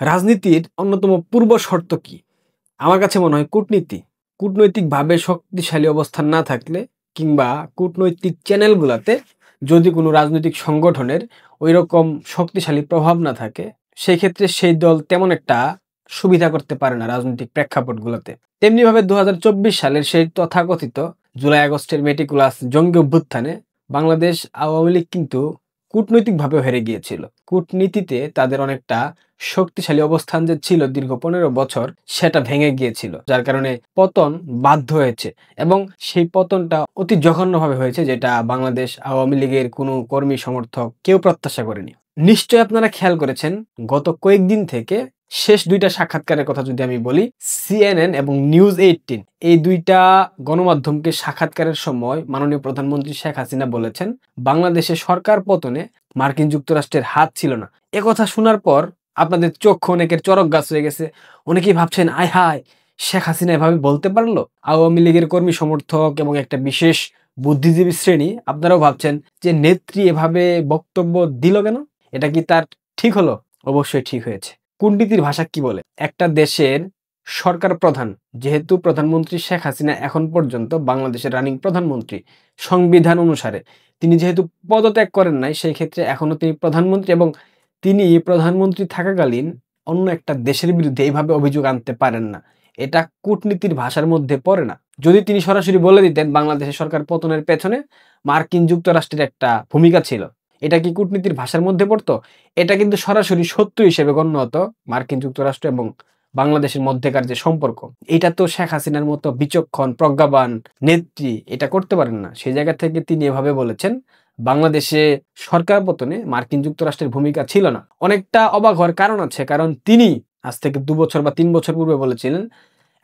রাজনীতির অন্যতম পূর্ব শর্ত কি? আমার কাছে মনে হয় কূটনীতি। কূটনৈতিকভাবে শক্তিশালী অবস্থান না থাকলে কিংবা কূটনৈতিক চ্যানেলগুলাতে যদি কোনো রাজনৈতিক সংগঠনের ঐরকম শক্তিশালী প্রভাব না থাকে, সেক্ষেত্রে সেই দল তেমন একটা সুবিধা করতে পারে না রাজনৈতিক প্রেক্ষাপটগুলোতে। তেমনিভাবে ২০২৪ সালের সেই তথাকথিত জুলাই-আগস্টের মেটিকুলাস জঙ্গি অভ্যুত্থানে বাংলাদেশ আওয়ামী লীগ কিন্তু কূটনৈতিকভাবেও হেরে গিয়েছিল। কূটনীতিতে তাদের অনেকটা শক্তিশালী অবস্থান যে ছিল দীর্ঘ ১৫ বছর, সেটা ভেঙে গিয়েছিল। যার কারণে পতন বাধ্য হয়েছে এবং সেই পতনটা অতি জঘন্যভাবে হয়েছে, যেটা বাংলাদেশ আওয়ামী লীগের কোনো কর্মী সমর্থক কেউ প্রত্যাশা করেনি। নিশ্চয়ই আপনারা খেয়াল করেছেন, গত কয়েকদিন থেকে শেষ ২টা সাক্ষাৎকারের কথা যদি আমি বলি, CNN এবং নিউজ ১৮ এই ২টা গণমাধ্যমকে সাক্ষাৎকারের সময় মাননীয় প্রধানমন্ত্রী শেখ হাসিনা বলেছেন, বাংলাদেশে সরকার পতনে মার্কিন যুক্তরাষ্ট্রের হাত ছিল না। একথা শোনার পর আপনাদের চক্ষু অনেকের চরক গাছ হয়ে গেছে। অনেকেই ভাবছেন, আয় হায়, শেখ হাসিনা এভাবে বলতে পারলো? আওয়ামী লীগের কর্মী সমর্থক এবং একটা বিশেষ বুদ্ধিজীবী শ্রেণী আপনারাও ভাবছেন যে নেত্রী এভাবে বক্তব্য দিল কেন? এটা কি তার ঠিক হলো? অবশ্যই ঠিক হয়েছে। কূটনীতির ভাষা কি বলে? একটা দেশের সরকার প্রধান, যেহেতু প্রধানমন্ত্রী শেখ হাসিনা এখন পর্যন্ত বাংলাদেশের রানিং প্রধানমন্ত্রী, সংবিধান অনুসারে তিনি যেহেতু পদত্যাগ করেন নাই, সেই ক্ষেত্রে এখনো তিনি প্রধানমন্ত্রী এবং তিনি প্রধানমন্ত্রী থাকাকালীন অন্য একটা দেশের বিরুদ্ধে এইভাবে অভিযোগ আনতে পারেন না। এটা কূটনীতির ভাষার মধ্যে পড়ে না। যদি তিনি সরাসরি বলে দিতেন বাংলাদেশের সরকার পতনের পেছনে মার্কিন যুক্তরাষ্ট্রের একটা ভূমিকা ছিল, এটা কি কূটনীতির ভাষার মধ্যে পড়তো? এটা কিন্তু সরাসরি সত্য হিসেবে গণ্য হতো মার্কিন যুক্তরাষ্ট্র এবং বাংলাদেশের মধ্যেকার যে সম্পর্ক। এটা তো শেখ হাসিনার মতো বিচক্ষণ প্রজ্ঞাবান নেত্রী এটা করতে পারেন না। সেই জায়গা থেকে তিনি এভাবে বলেছেন, বাংলাদেশে সরকার পতনে মার্কিন যুক্তরাষ্ট্রের ভূমিকা ছিল না। অনেকটা অবাক হওয়ার কারণ আছে, কারণ তিনি আজ থেকে ২ বছর বা ৩ বছর পূর্বে বলেছিলেন,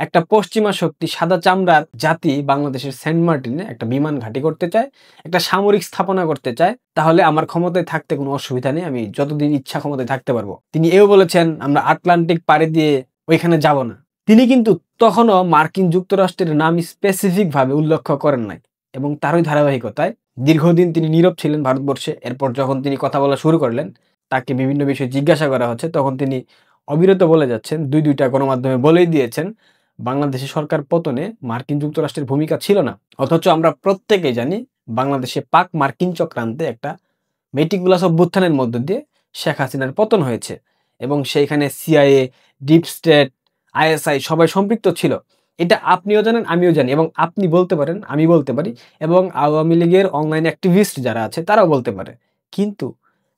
একটা পশ্চিমা শক্তি সাদা চামড়ার জাতি বাংলাদেশের সেন্ট মার্টিনে একটা বিমান ঘাঁটি করতে চায়, একটা সামরিক স্থাপনা করতে চায়, তাহলে আমার ক্ষমতায় থাকতে কোনো অসুবিধা নেই, আমি যতদিন ইচ্ছা ক্ষমতায় থাকতে পারবো। তিনি এও বলেছেন, আমরা আটলান্টিক পাড়ি দিয়ে ওইখানে যাব না। তিনি কিন্তু তখনও মার্কিন যুক্তরাষ্ট্রের নাম স্পেসিফিক ভাবে উল্লেখ করেন নাই এবং তারই ধারাবাহিকতায় দীর্ঘদিন তিনি নীরব ছিলেন ভারতবর্ষে। এরপর যখন তিনি কথা বলা শুরু করলেন, তাকে বিভিন্ন বিষয়ে জিজ্ঞাসা করা হচ্ছে, তখন তিনি অবিরত বলে যাচ্ছেন, দুইটা গণমাধ্যমে বলেই দিয়েছেন, বাংলাদেশে সরকার পতনে মার্কিন যুক্তরাষ্ট্রের ভূমিকা ছিল না। অথচ আমরা প্রত্যেকেই জানি বাংলাদেশে পাক মার্কিন চক্রান্তে একটা মেটিকুলাস অভ্যুত্থানের মধ্য দিয়ে শেখ হাসিনার পতন হয়েছে এবং সেইখানে CIA, ডিপ স্টেট, ISI সবাই সম্পৃক্ত ছিল। এটা আপনিও জানেন, আমিও জানি এবং আপনি বলতে পারেন, আমি বলতে পারি এবং আওয়ামী লীগের অনলাইন অ্যাক্টিভিস্ট যারা আছে তারাও বলতে পারে। কিন্তু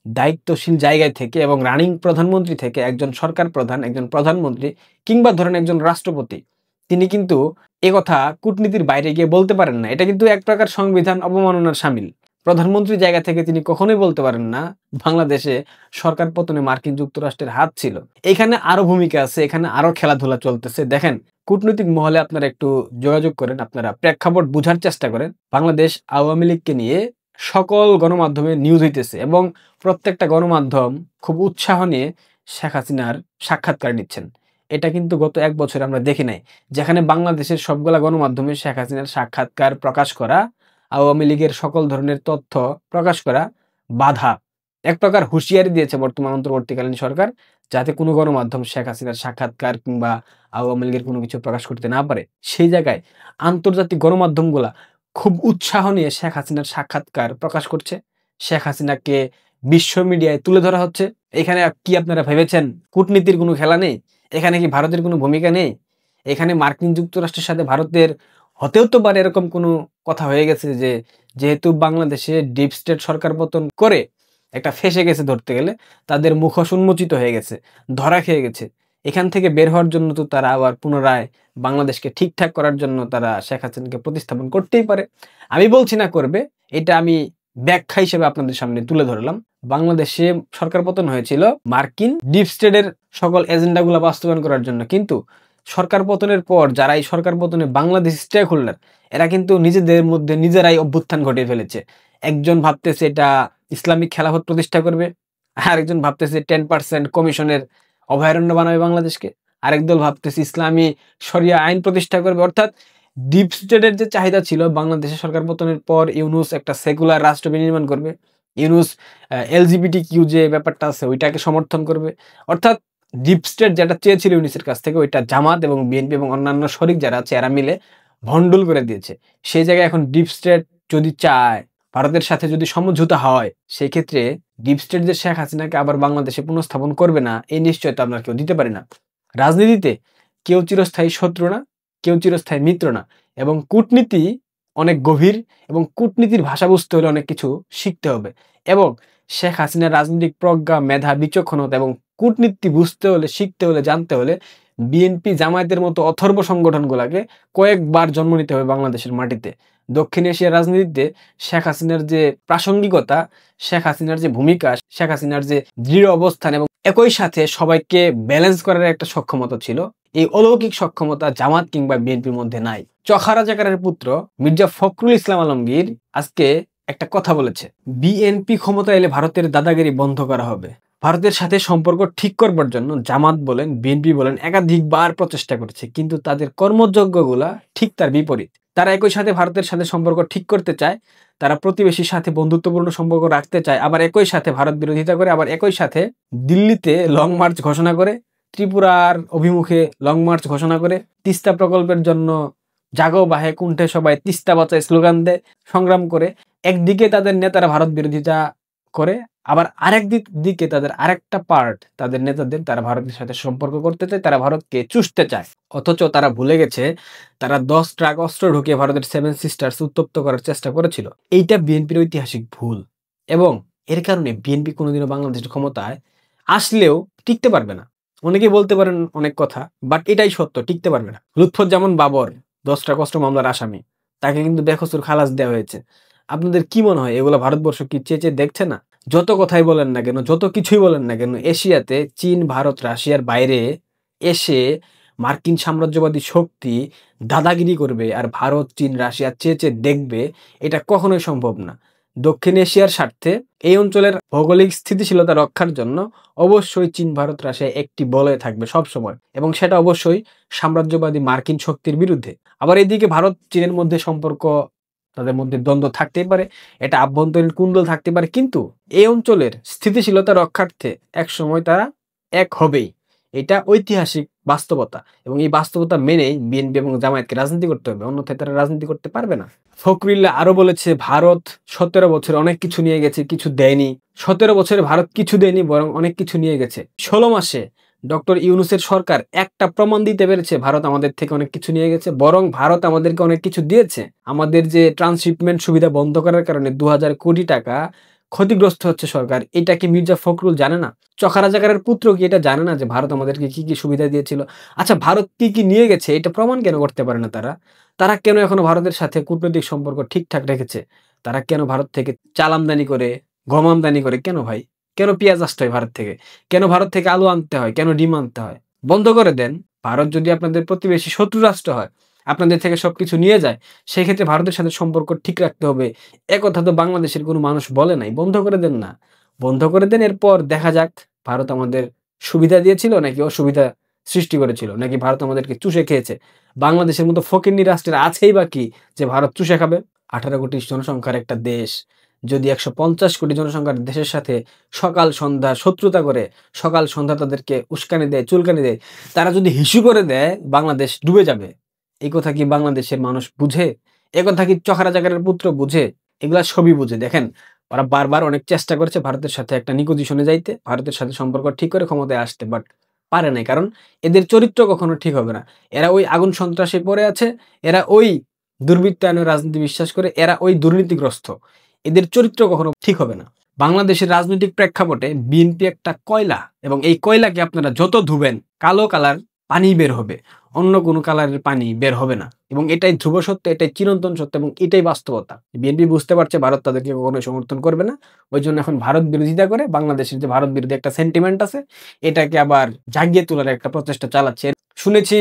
দায়িত্বশীল জায়গায় থেকে এবং রানিং প্রধানমন্ত্রী থেকে একজন সরকার প্রধান, একজন প্রধানমন্ত্রী কিংবা ধরেন একজন রাষ্ট্রপতি, তিনি কিন্তু একথা কূটনীতির বাইরে গিয়ে বলতে পারেন না। এটা কিন্তু এক প্রকার সংবিধান অবমাননার শামিল। প্রধানমন্ত্রীর জায়গা থেকে তিনি কখনোই বলতে পারেন না বাংলাদেশে সরকার পতনে মার্কিন যুক্তরাষ্ট্রের হাত ছিল। এখানে আরো ভূমিকা আছে, এখানে আরো খেলাধুলা চলতেছে। দেখেন, কূটনৈতিক মহলে আপনারা একটু যোগাযোগ করেন, আপনারা প্রেক্ষাপট বুঝার চেষ্টা করেন। বাংলাদেশ আওয়ামী লীগকে নিয়ে সকল গণমাধ্যমে নিউজ হইতেছে এবং প্রত্যেকটা গণমাধ্যম খুব উৎসাহ নিয়ে শেখ হাসিনার সাক্ষাৎকার নিচ্ছেন। এটা কিন্তু গত ১ বছরে আমরা দেখি নাই, যেখানে বাংলাদেশের সবগুলা গণমাধ্যমে শেখ হাসিনার সাক্ষাৎকার প্রকাশ করা, আওয়ামী লীগের সকল ধরনের তথ্য প্রকাশ করা বাধা। এক প্রকার হুঁশিয়ারি দিয়েছে বর্তমান অন্তর্বর্তীকালীন সরকার, যাতে কোনো গণমাধ্যম শেখ হাসিনার সাক্ষাৎকার কিংবা আওয়ামী লীগের কোনো কিছু প্রকাশ করতে না পারে। সেই জায়গায় আন্তর্জাতিক গণমাধ্যমগুলা খুব উৎসাহ নিয়ে শেখ হাসিনার সাক্ষাৎকার প্রকাশ করছে। শেখ হাসিনাকে বিশ্ব মিডিয়ায় তুলে ধরা হচ্ছে। এখানে কি আপনারা ভেবেছেন কূটনীতির কোনো খেলা নেই? এখানে কি ভারতের কোনো ভূমিকা নেই? এখানে মার্কিন যুক্তরাষ্ট্রের সাথে ভারতের হতেও তো পারে এরকম কোনো কথা হয়ে গেছে যে, যেহেতু বাংলাদেশে ডিপ স্টেট সরকার পতন করে একটা ফেঁসে গেছে, ধরতে গেলে তাদের মুখোশ উন্মোচিত হয়ে গেছে, ধরা খেয়ে গেছে। এখান থেকে বের হওয়ার জন্য তো তারা আবার পুনরায় বাংলাদেশকে ঠিকঠাক করার জন্য তারা শেখ হাসিনাকে প্রতিস্থাপন করতেই পারে। আমি বলছি না করবে, এটা আমি ব্যাখ্যা হিসেবে আপনাদের সামনে তুলে ধরলাম। বাংলাদেশে সরকার পতন হয়েছিল মার্কিন ডিপ স্টেটের সকল এজেন্ডাগুলো বাস্তবায়ন করার জন্য, কিন্তু সরকার পতনের পর যারা এই সরকার পতনে বাংলাদেশ স্টেক হোল্ডার, এরা কিন্তু নিজেদের মধ্যে নিজেরাই অভ্যুত্থান ঘটিয়ে ফেলেছে। একজন ভাবতেছে এটা ইসলামিক খেলাফত প্রতিষ্ঠা করবে, আরেকজন ভাবতেছে 10% কমিশনের অভয়ারণ্য বানাবে বাংলাদেশকে, আরেক দল ভাবতেছে ইসলামী শরিয়া আইন প্রতিষ্ঠা করবে। অর্থাৎ ডিপ স্টেটের যে চাহিদা ছিল বাংলাদেশের সরকার পতনের পর, ইউনূস একটা সেকুলার রাষ্ট্র বিনির্মাণ করবে, ইউনূস LGBTQ যে ব্যাপারটা আছে ওইটাকে সমর্থন করবে। অর্থাৎ ডিপ স্টেট যেটা চেয়েছিল ইউনূসের কাছ থেকে, ওইটা জামাত এবং বিএনপি এবং অন্যান্য শরিক যারা আছে এরা মিলে ভন্ডুল করে দিয়েছে। সেই জায়গায় এখন ডিপ স্টেট যদি চায়, ভারতের সাথে যদি সমঝোতা হয়, সেই ক্ষেত্রে ডিপ স্টেট যে শেখ হাসিনাকে আবার বাংলাদেশে পুনঃস্থাপন করবে না, এই নিশ্চয়তা আমরা কেউ দিতে পারি না। রাজনীতিতে কেউ চিরস্থায়ী শত্রু না, কেউ চিরস্থায়ী মিত্র না, এবং কূটনীতি অনেক গভীর, এবং কূটনীতির ভাষা বুঝতে হলে অনেক কিছু শিখতে হবে। এবং শেখ হাসিনার রাজনৈতিক প্রজ্ঞা, মেধা, বিচক্ষণতা এবং কূটনীতি বুঝতে হলে, শিখতে হলে, জানতে হলে বিএনপি, জামায়াতের মতো অথর্ব সংগঠনগুলোকে কয়েকবার জন্ম নিতে হবে বাংলাদেশের মাটিতে। দক্ষিণ এশিয়ার রাজনীতিতে শেখ হাসিনার যে প্রাসঙ্গিকতা, শেখ হাসিনার যে ভূমিকা, শেখ হাসিনার যে দৃঢ় অবস্থান এবং একই সাথে সবাইকে ব্যালেন্স করার একটা সক্ষমতা ছিল, এই অলৌকিক সক্ষমতা জামাত কিংবা বিএনপির মধ্যে নাই। চখা রাজাকারের পুত্র মির্জা ফখরুল ইসলাম আলমগীর আজকে একটা কথা বলেছে, বিএনপি ক্ষমতা এলে ভারতের দাদাগিরি বন্ধ করা হবে। ভারতের সাথে সম্পর্ক ঠিক করবার জন্য জামাত বলেন, বিএনপি বলেন একাধিকবার প্রচেষ্টা করেছে, কিন্তু তাদের কর্মযজ্ঞগুলা ঠিক তার বিপরীত। তারা একই সাথে ভারতের সাথে সম্পর্ক ঠিক করতে চায়, তারা প্রতিবেশীর সাথে বন্ধুত্বপূর্ণ সম্পর্ক রাখতে চায়, আবার একই সাথে ভারত বিরোধিতা করে, আবার একই সাথে দিল্লিতে লং মার্চ ঘোষণা করে, ত্রিপুরার অভিমুখে লং মার্চ ঘোষণা করে, তিস্তা প্রকল্পের জন্য জাগো বাহে কুণ্ঠে সবাই তিস্তা বাঁচায় স্লোগান দেয়, সংগ্রাম করে। একদিকে তাদের নেতারা ভারত বিরোধিতা করে, আবার আরেক দিকে তাদের আরেকটা পার্ট, তাদের নেতাদের, তারা ভারতের সাথে সম্পর্ক করতে চায়, তারা ভারতকে চুষতে চায়। অথচ তারা ভুলে গেছে তারা 10 ট্রাক অস্ত্র ঢুকিয়ে ভারতের 7 সিস্টার্স উত্তপ্ত করার চেষ্টা করেছিল। এইটা বিএনপির ঐতিহাসিক ভুল, এবং এর কারণে বিএনপি কোনোদিনও বাংলাদেশের ক্ষমতায় আসলেও টিকতে পারবে না। অনেকেই বলতে পারেন অনেক কথা, বাট এটাই সত্য, টিকতে পারবে না। লুৎফুজ্জামান বাবর 10 ট্রাক অস্ত্র মামলার আসামি, তাকে কিন্তু বেকসুর খালাস দেওয়া হয়েছে। আপনাদের কি মনে হয় এগুলো ভারতবর্ষ কি চেয়ে দেখছে না? যত কথাই বলেন না কেন, যত কিছুই বলেন না কেন, এশিয়াতে চীন, ভারত, রাশিয়ার বাইরে এসে মার্কিন সাম্রাজ্যবাদী শক্তি দাদাগিরি করবে আর ভারত, চীন, রাশিয়া চেয়ে দেখবে, এটা কখনোই সম্ভব না। দক্ষিণ এশিয়ার স্বার্থে এই অঞ্চলের ভৌগোলিক স্থিতিশীলতা রক্ষার জন্য অবশ্যই চীন, ভারত, রাশিয়া একটি বলয় থাকবে সব সময়, এবং সেটা অবশ্যই সাম্রাজ্যবাদী মার্কিন শক্তির বিরুদ্ধে। আবার এদিকে ভারত চীনের মধ্যে সম্পর্ক, তাদের মধ্যে দ্বন্দ্ব থাকতেই পারে, এটা আভ্যন্তরীণ কুণ্ডল থাকতে পারে, কিন্তু এই অঞ্চলের স্থিতিশীলতা রক্ষার্থে এক সময় তারা এক হবেই। এটা ঐতিহাসিক বাস্তবতা, এবং এই বাস্তবতা মেনেই বিএনপি এবং জামায়াতকে রাজনীতি করতে হবে, অন্যথায় তারা রাজনীতি করতে পারবে না। ফখরুল্লাহ আরো বলেছে, ভারত 17 বছরে অনেক কিছু নিয়ে গেছে, কিছু দেয়নি। 17 বছরে ভারত কিছু দেয়নি, বরং অনেক কিছু নিয়ে গেছে। 16 মাসে ডক্টর ইউনূসের সরকার একটা প্রমাণ দিতে পেরেছে ভারত আমাদের থেকে অনেক কিছু নিয়ে গেছে, বরং ভারত আমাদেরকে অনেক কিছু দিয়েছে। আমাদের যে ট্রান্সশিপমেন্ট সুবিধা বন্ধ করার কারণে 2000 কোটি টাকা ক্ষতিগ্রস্ত হচ্ছে সরকার, এটা কি মির্জা ফখরুল জানে না? চখা রাজাকারের পুত্র কি এটা জানে না যে ভারত আমাদেরকে কি কি সুবিধা দিয়েছিল? আচ্ছা, ভারত কি কি নিয়ে গেছে এটা প্রমাণ কেন করতে পারে না তারা? তারা কেন এখনো ভারতের সাথে কূটনৈতিক সম্পর্ক ঠিকঠাক রেখেছে? তারা কেন ভারত থেকে চাল আমদানি করে, গম আমদানি করে? কেন ভাই? কেন পেঁয়াজ আসতে হয় ভারত থেকে? কেন ভারত থেকে আলু আনতে হয়? কেন ডিম আনতে হয়? বন্ধ করে দেন। ভারত যদি আপনাদের প্রতিবেশী শত্রু রাষ্ট্র হয়, আপনাদের থেকে সবকিছু নিয়ে যায়, সেই ক্ষেত্রে ভারতের সাথে সম্পর্ক ঠিক রাখতে হবে। একথা তো বাংলাদেশের কোনো মানুষ বলে নাই। বন্ধ করে দেন না, বন্ধ করে দেন। এরপর দেখা যাক ভারত আমাদের সুবিধা দিয়েছিল নাকি অসুবিধা সৃষ্টি করেছিল, নাকি ভারত আমাদেরকে চুষে খেয়েছে। বাংলাদেশের মতো ফকিন্নি রাষ্ট্রের আছেই বা কি যে ভারত চুষে খাবে? 18 কোটি জনসংখ্যার একটা দেশ যদি 150 কোটি জনসংখ্যার দেশের সাথে সকাল সন্ধ্যা শত্রুতা করে, সকাল সন্ধ্যা তাদেরকে উস্কানি দেয়, চুলকানি দেয়, তারা যদি হিসু করে দেয়, বাংলাদেশ ডুবে যাবে। এই কথা কি বাংলাদেশের মানুষ বুঝে? এ কথা কি চখা রাজাকারের পুত্র বুঝে? এগুলা সবই বুঝে। দেখেন, ওরা বারবার অনেক চেষ্টা করেছে ভারতের সাথে একটা নিকোজিশনে যাইতে, ভারতের সাথে সম্পর্ক ঠিক করে ক্ষমতায় আসতে, বাট পারে নাই। কারণ এদের চরিত্র কখনো ঠিক হবে না। এরা ওই আগুন সন্ত্রাসে পড়ে আছে, এরা ওই দুর্বৃত্তায়নের রাজনীতি বিশ্বাস করে, এরা ওই দুর্নীতিগ্রস্ত। এদের চরিত্র কখনো ঠিক হবে না। বাংলাদেশের রাজনৈতিক প্রেক্ষাপটে বিএনপি একটা কয়লা, এবং এই কয়লাকে আপনারা যত ধুবেন কালো কালার পানি বের হবে, অন্য কোনো কালারের পানি বের হবে না। এবং এটাই ধ্রুব সত্য, এটাই চিরন্তন সত্য, এবং এটাই বাস্তবতা। বিএনপি বুঝতে পারছে ভারত তাদেরকে কখনোই সমর্থন করবে না, ওই জন্য এখন ভারত বিরোধিতা করে বাংলাদেশের যে ভারত বিরোধী একটা সেন্টিমেন্ট আছে, এটাকে আবার জাগিয়ে তোলার একটা প্রচেষ্টা চালাচ্ছে। শুনেছি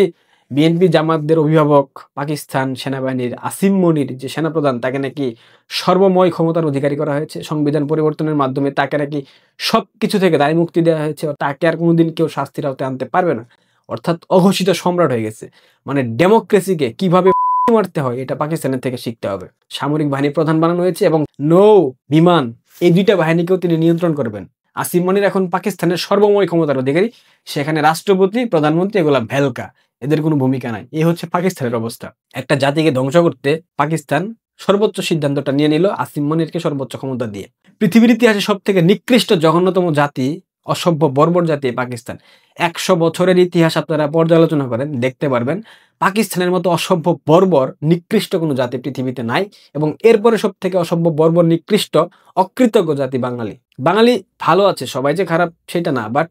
বিএনপি জামাতদের অভিভাবক পাকিস্তান সেনাবাহিনীর আসিম মনির যে সেনাপ্রধান, তাকে নাকি সর্বময় ক্ষমতার অধিকারী করা হয়েছে। সংবিধান পরিবর্তনের মাধ্যমে তাকে নাকি সবকিছু থেকে দায় মুক্তি দেওয়া হয়েছে, তাকে আর কোনোদিন কেউ শাস্তির আওতায় আনতে পারবে না। অর্থাৎ অঘোষিত সম্রাট হয়ে গেছে। মানে ডেমোক্রেসিকে কিভাবে মারতে হয় এটা পাকিস্তানের থেকে শিখতে হবে। সামরিক বাহিনীর প্রধান বানানো হয়েছে, এবং নৌ বিমান এই দুইটা বাহিনীকেও তিনি নিয়ন্ত্রণ করবেন। আসিফ মনির এখন পাকিস্তানের সর্বময় ক্ষমতার অধিকারী, সেখানে রাষ্ট্রপতি, প্রধানমন্ত্রী এগুলা ভেলকা, এদের কোনো ভূমিকা নাই। এই হচ্ছে পাকিস্তানের অবস্থা। একটা জাতিকে ধ্বংস করতে পাকিস্তান সর্বোচ্চ সিদ্ধান্তটা নিয়ে নিল আসিফ মনিরকে সর্বোচ্চ ক্ষমতা দিয়ে। পৃথিবীর ইতিহাসে সব থেকে নিকৃষ্ট জঘন্যতম জাতি, অসভ্য বর্বর জাতি পাকিস্তান। 100 বছরের ইতিহাস আপনারা পর্যালোচনা করেন, দেখতে পারবেন পাকিস্তানের মতো অসভ্য বর্বর নিকৃষ্ট কোনো জাতি পৃথিবীতে নাই। এবং এরপরে সব থেকে অসভ্য বর্বর নিকৃষ্ট অকৃতজ্ঞ জাতি বাঙালি। বাঙালি ভালো আছে, সবাই যে খারাপ সেটা না, বাট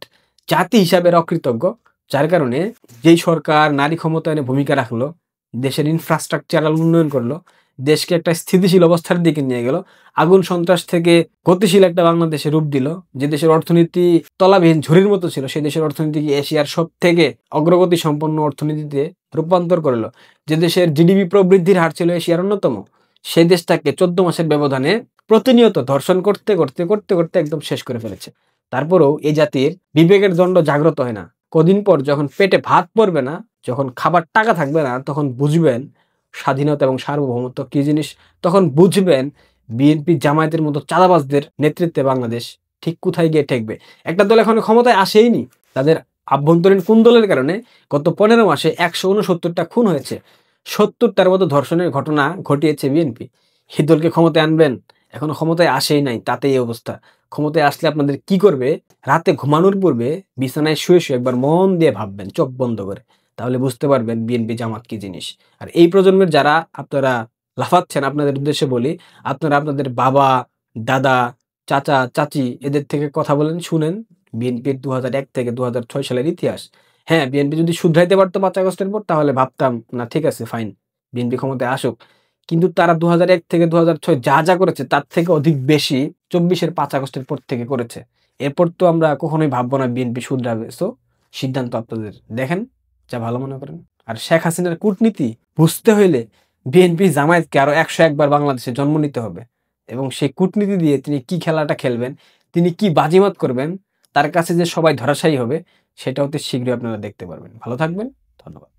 জাতি হিসাবে অকৃতজ্ঞ। যার কারণে যেই সরকার নারী ক্ষমতায়নে ভূমিকা রাখলো, দেশের ইনফ্রাস্ট্রাকচারাল উন্নয়ন করলো, দেশকে একটা স্থিতিশীল অবস্থার দিকে নিয়ে গেল, আগুন সন্ত্রাস থেকে গতিশীল একটা বাংলাদেশে রূপ দিল, যে দেশের অর্থনীতি তলাবিহীন ঝুড়ির মতো ছিল সেই দেশের অর্থনীতিকে এশিয়ার সব থেকে অগ্রগতি সম্পন্ন অর্থনীতিতে রূপান্তর করলো, যে দেশের জিডিপি প্রবৃদ্ধির হার ছিল এশিয়ার অন্যতম, সেই দেশটাকে 14 মাসের ব্যবধানে প্রতিনিয়ত ধর্ষণ করতে করতে করতে করতে একদম শেষ করে ফেলেছে। তারপরেও এই জাতির বিবেকের দণ্ড জাগ্রত হয় না। কদিন পর যখন পেটে ভাত পড়বে না, যখন খাবার টাকা থাকবে না, তখন বুঝবেন স্বাধীনতা এবং সার্বভৌমত্ব কি জিনিস। তখন বুঝবেন বিএনপি জামায়াতের মতো চাঁদাবাজদের নেতৃত্বে বাংলাদেশ ঠিক কোথায় গিয়ে ঠেকবে। একটা দল এখনো ক্ষমতায় আসেইনি, তাদের আভ্যন্তরীণ কুন্দলের কারণে গত 15 মাসে 169টা খুন হয়েছে, 70টার মতো ধর্ষণের ঘটনা ঘটিয়েছে বিএনপি। এই দলকে ক্ষমতায় আনবেন, এখনো ক্ষমতায় আসেই নাই, তাতে এই অবস্থা। ক্ষমতায় আসলে আপনাদের কি করবে, রাতে ঘুমানোর পূর্বে বিছানায় শুয়ে শুয়ে একবার মন দিয়ে ভাববেন, চোখ বন্ধ করে, তাহলে বুঝতে পারবেন বিএনপি জামাত কি জিনিস। আর এই প্রজন্মের যারা আপনারা লাফাচ্ছেন, আপনাদের উদ্দেশ্যে বলি, আপনারা আপনাদের বাবা, দাদা, চাচা, চাচি এদের থেকে কথা বলেন, শুনেন বিএনপির 2001 থেকে 2006 সালের ইতিহাস। হ্যাঁ, বিএনপি যদি শুধরাইতে পারতো 5 আগস্টের পর, তাহলে ভাবতাম না ঠিক আছে ফাইন, বিএনপি ক্ষমতায় আসুক। কিন্তু তারা 2001 থেকে 2006 যা যা করেছে তার থেকে অধিক বেশি 24-এর 5 আগস্টের পর থেকে করেছে। এরপর তো আমরা কখনোই ভাববো না বিএনপি শুধরাবে। সো সিদ্ধান্ত আপনাদের, দেখেন যা ভালো মনে করেন। আর শেখ হাসিনার কূটনীতি বুঝতে হইলে বিএনপি জামায়াতকে আরো 101 বার বাংলাদেশে জন্ম নিতে হবে, এবং সেই কূটনীতি দিয়ে তিনি কি খেলাটা খেলবেন, তিনি কি বাজিমাত করবেন, তার কাছে যে সবাই ধরাশায়ী হবে, সেটা অতি শীঘ্রই আপনারা দেখতে পারবেন। ভালো থাকবেন, ধন্যবাদ।